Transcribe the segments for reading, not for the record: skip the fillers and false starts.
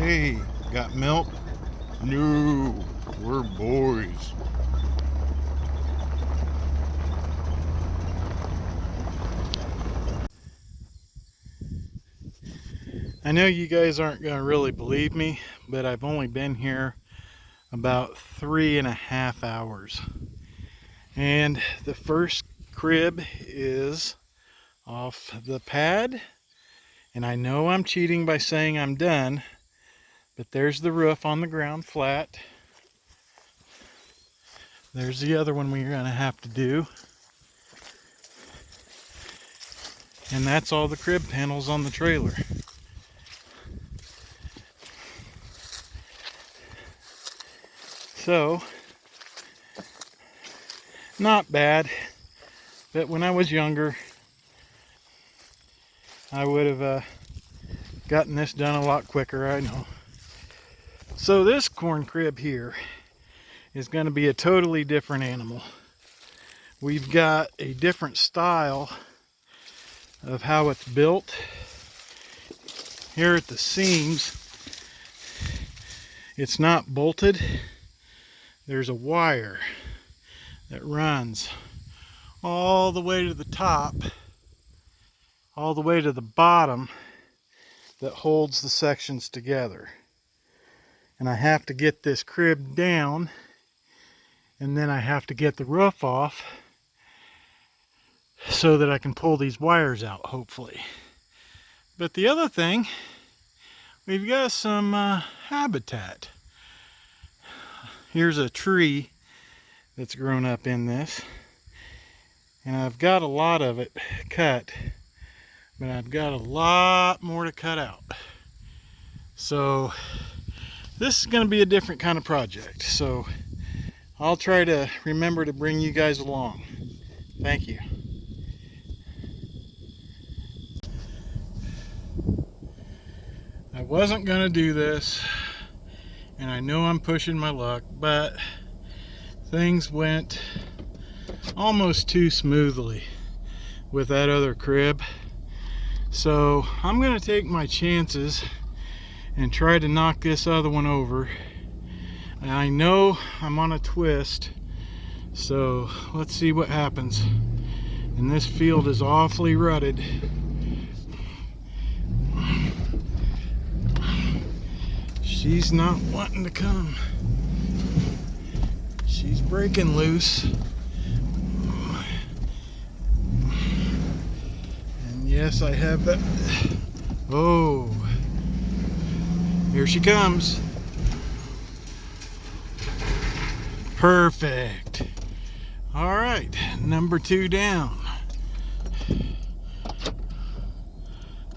Hey, got milk? No, we're boys. I know you guys aren't going to really believe me, but I've only been here about 3.5 hours. And the first crib is off the pad. And I know I'm cheating by saying I'm done, but there's the roof on the ground flat. There's the other one we're going to have to do. And that's all the crib panels on the trailer. So, not bad, but when I was younger, I would have gotten this done a lot quicker, I know. So this corn crib here is going to be a totally different animal. We've got a different style of how it's built. Here at the seams, it's not bolted. There's a wire that runs all the way to the top, all the way to the bottom, that holds the sections together. And I have to get this crib down, and then I have to get the roof off so that I can pull these wires out, hopefully. But the other thing, we've got some habitat. Here's a tree that's grown up in this, and I've got a lot of it cut, but I've got a lot more to cut out. So this is going to be a different kind of project, so I'll try to remember to bring you guys along. Thank you. I wasn't going to do this, and I know I'm pushing my luck, but things went almost too smoothly with that other crib. So I'm going to take my chances and try to knock this other one over. I know I'm on a twist, so let's see what happens. And this field is awfully rutted. She's not wanting to come. She's breaking loose. And yes, I have that. Oh, here she comes. Perfect. All right, number 2 down.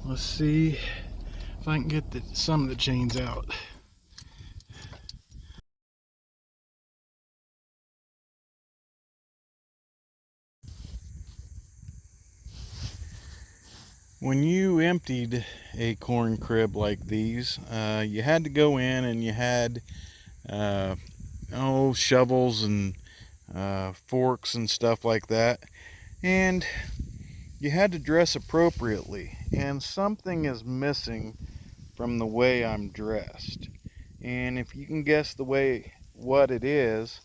Let's see if I can get some of the chains out. When you emptied a corn crib like these, you had to go in and you had shovels and forks and stuff like that, and you had to dress appropriately, and something is missing from the way I'm dressed. And if you can guess what it is,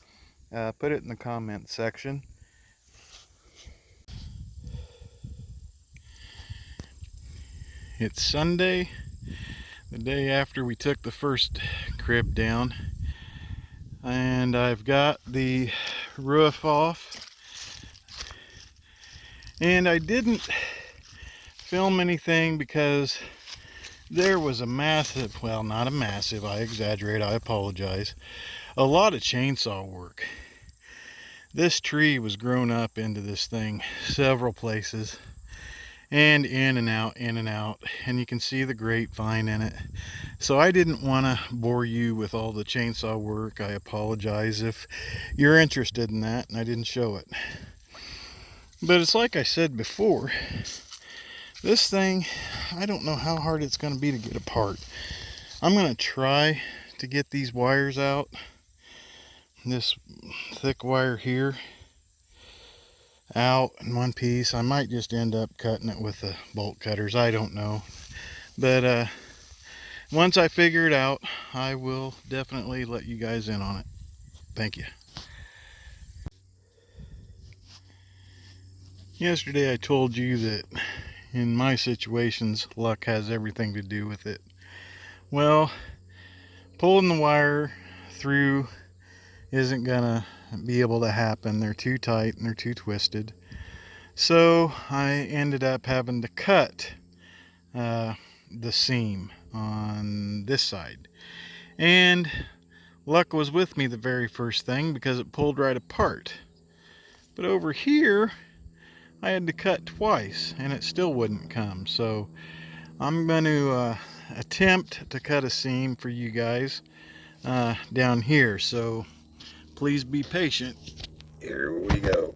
put it in the comment section. It's Sunday, the day after we took the first crib down, and I've got the roof off, and I didn't film anything because there was a massive, well, not a massive, I exaggerate, I apologize, a lot of chainsaw work. This tree was grown up into this thing several places, and in and out, and you can see the grapevine in it. So I didn't want to bore you with all the chainsaw work. I apologize if you're interested in that and I didn't show it. But it's like I said before, this thing, I don't know how hard it's going to be to get apart. I'm going to try to get these wires out, this thick wire here, out in one piece. I might just end up cutting it with the bolt cutters, I don't know. But once I figure it out, I will definitely let you guys in on it. Thank you. Yesterday I told you that in my situations, luck has everything to do with it. Well, pulling the wire through isn't gonna be able to happen. They're too tight and they're too twisted. So I ended up having to cut the seam on this side. And luck was with me the very first thing because it pulled right apart. But over here, I had to cut twice and it still wouldn't come. So I'm going to attempt to cut a seam for you guys down here. So please be patient. Here we go.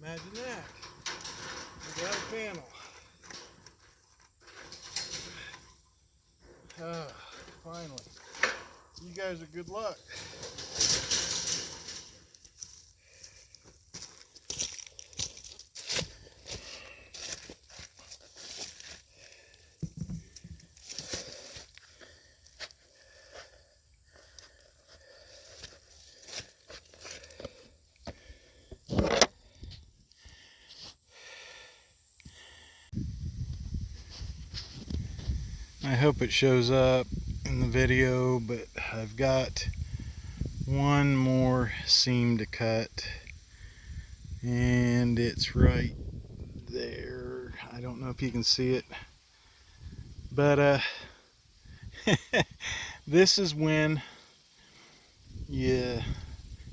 Imagine that. We got a panel. Finally. You guys are good luck. I hope it shows up in the video, but I've got one more seam to cut and it's right there. I don't know if you can see it, but this is when you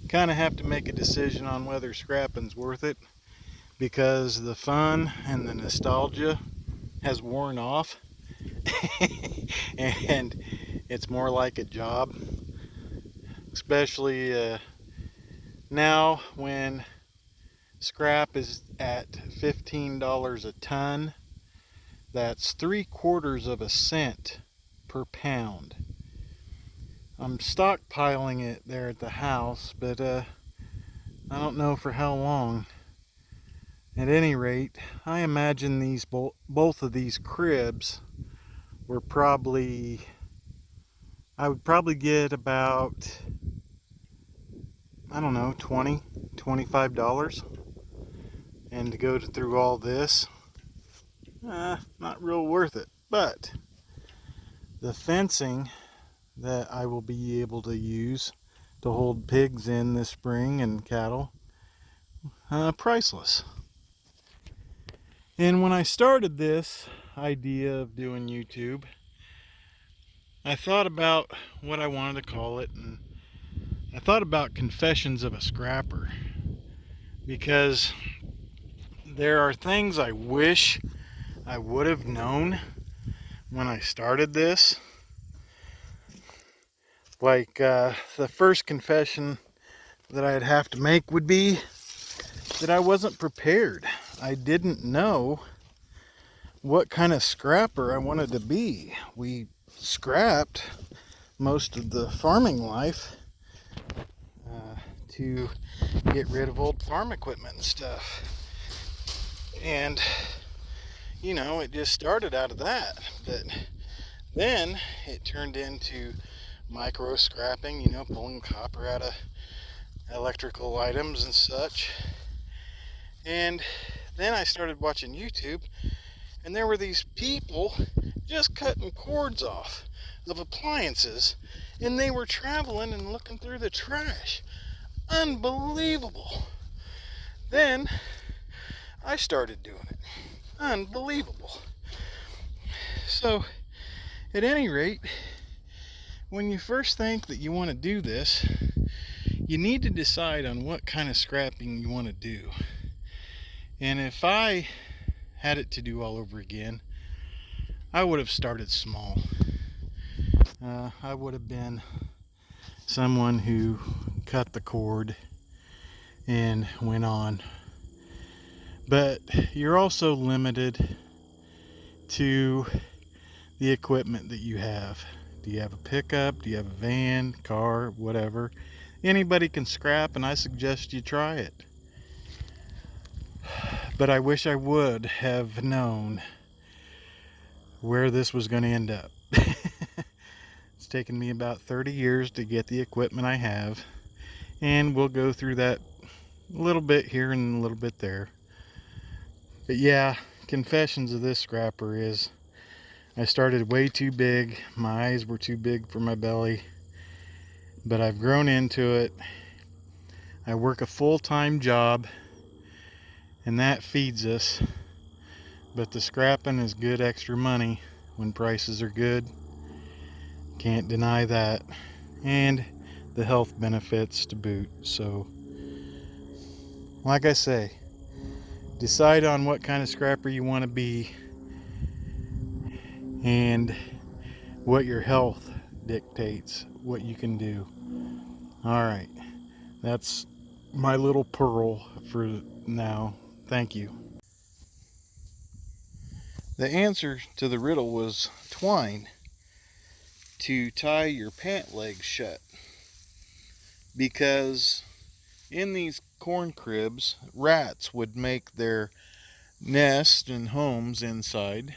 kind of have to make a decision on whether scrapping's worth it, because the fun and the nostalgia has worn off and it's more like a job, especially Now, when scrap is at $15 a ton, that's 3/4 of a cent per pound. I'm stockpiling it there at the house, but I don't know for how long. At any rate, I imagine these both of these cribs were probably, I would probably get about, I don't know, $20, $25. And to go through all this, not real worth it. But the fencing that I will be able to use to hold pigs in this spring and cattle, priceless. And when I started this idea of doing YouTube, I thought about what I wanted to call it, and I thought about Confessions of a Scrapper, because there are things I wish I would have known when I started this. Like the first confession that I'd have to make would be that I wasn't prepared. I didn't know what kind of scrapper I wanted to be. We scrapped most of the farming life to get rid of old farm equipment and stuff. And, you know, it just started out of that. But then it turned into micro scrapping, you know, pulling copper out of electrical items and such. And then I started watching YouTube, and there were these people just cutting cords off of appliances, and they were traveling and looking through the trash. Unbelievable. Then I started doing it. Unbelievable. So, at any rate, when you first think that you want to do this, you need to decide on what kind of scrapping you want to do. And if I had it to do all over again, I would have started small. I would have been someone who cut the cord and went on. But you're also limited to the equipment that you have. Do you have a pickup? Do you have a van, car, whatever? Anybody can scrap, and I suggest you try it. But I wish I would have known where this was going to end up. It's taken me about 30 years to get the equipment I have, and we'll go through that a little bit here and a little bit there. But yeah, confessions of this scrapper is I started way too big. My eyes were too big for my belly, but I've grown into it. I work a full-time job, and that feeds us. But the scrapping is good extra money when prices are good. Can't deny that. And the health benefits to boot. So, like I say, decide on what kind of scrapper you want to be and what your health dictates, what you can do. Alright, that's my little pearl for now. Thank you. The answer to the riddle was twine, to tie your pant legs shut. Because in these corn cribs, rats would make their nests and homes inside,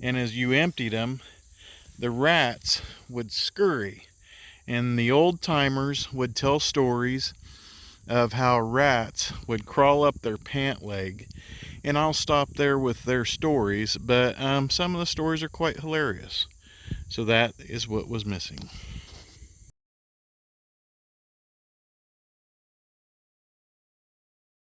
and as you emptied them, the rats would scurry. And the old timers would tell stories of how rats would crawl up their pant leg. And I'll stop there with their stories, but some of the stories are quite hilarious. So that is what was missing.